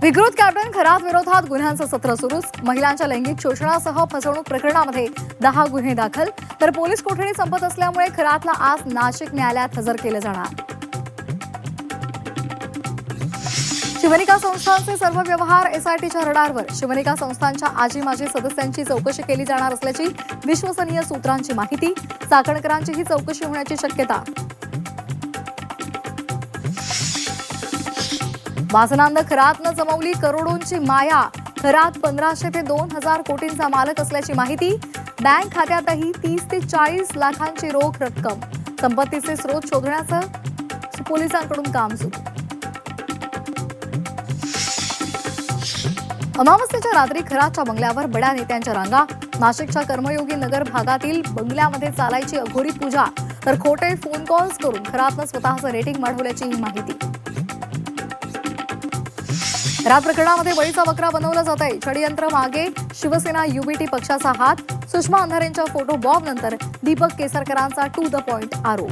विकृत कॅप्टन खरात विरोधात गुन्ह्यांचं सत्र सुरूच। महिलांच्या लैंगिक शोषणासह फसवणूक प्रकरणामध्ये 10 गुन्हे दाखल। तर पोलीस कोठडी संपत असल्यामुळे खरातला आज नाशिक न्यायालयात हजर केलं जाणार। शिवनिका संस्थांचे सर्व व्यवहार एसआयटीच्या रडारवर। शिवनिका संस्थांच्या आजी माजी सदस्यांची चौकशी केली जाणार असल्याची विश्वसनीय सूत्रांची माहिती। चाकणकरांचीही चौकशी होण्याची शक्यता। वासनांद खरातनं जमवली करोडोंची माया। खरात 1500 ते 2000 कोटींचा मालक असल्याची माहिती। बँक खात्यातही 30 ते 40 लाखांची रोख रक्कम। संपत्तीचे स्रोत शोधण्याचं पोलिसांकडून काम सुरू। अमावस्येच्या रात्री खरातच्या बंगल्यावर बड्या नेत्यांच्या रांगा। नाशिकच्या कर्मयोगी नगर भागातील बंगल्यामध्ये चालायची अघोरी पूजा। तर खोटे फोन कॉल्स करून खरातनं स्वतःचं रेटिंग वाढवल्याची ही माहिती। खरात प्रकरणामध्ये बळीचा वक्रा बनवला जात आहे। षडयंत्र मागे शिवसेना युबीटी पक्षाचा हात। सुषमा अंधारेंच्या फोटो बॉम्ब नंतर दीपक केसरकरांचा टू द पॉइंट आरोप।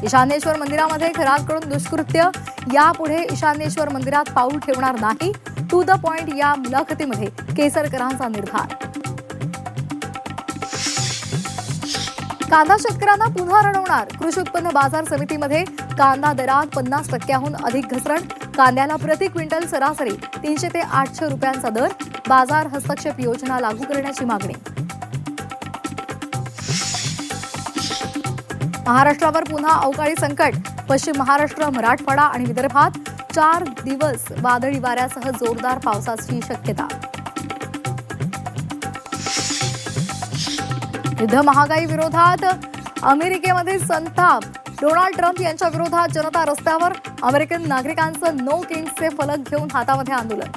ईशान्येश्वर मंदिरामध्ये खरातकडून दुष्कृत्य। यापुढे ईशान्येश्वर मंदिरात पाऊल ठेवणार नाही। टू द पॉइंट या मुलाखतीमध्ये केसरकरांचा निर्धार। कांदा शेतकऱ्यांना पुन्हा रडवणार। कृषी उत्पन्न बाजार समितीमध्ये कांदा दरात 50% अधिक घसरण। कांद्याला प्रति क्विंटल सरासरी 300 ते 800 रुपयांचा दर। बाजार हस्तक्षेप योजना लागू करण्याची मागणी। महाराष्ट्रावर पुन्हा अवकाळी संकट। पश्चिम महाराष्ट्र, मराठवाडा आणि विदर्भात 4 दिवस वादळी वाऱ्यासह जोरदार पावसाची शक्यता। युद्ध महागाई विरोधात अमेरिकेमध्ये संताप। डोनाल्ड ट्रम्प यांच्या विरोधात जनता रस्त्यावर। अमेरिकन नागरिकांचं नो किंग्सचे फलक घेऊन हातामध्ये आंदोलन।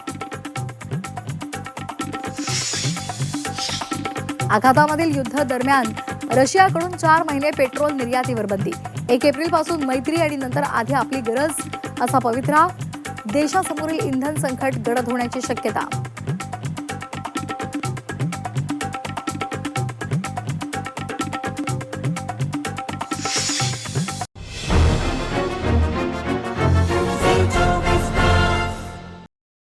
आखातामधील युद्ध दरम्यान रशियाकडून 4 महिने पेट्रोल निर्यातीवर बंदी। 1 एप्रिलपासून मैत्री आणि नंतर आधी आपली गरज असा पवित्रा। देशासमोरील इंधन संकट गडद होण्याची शक्यता।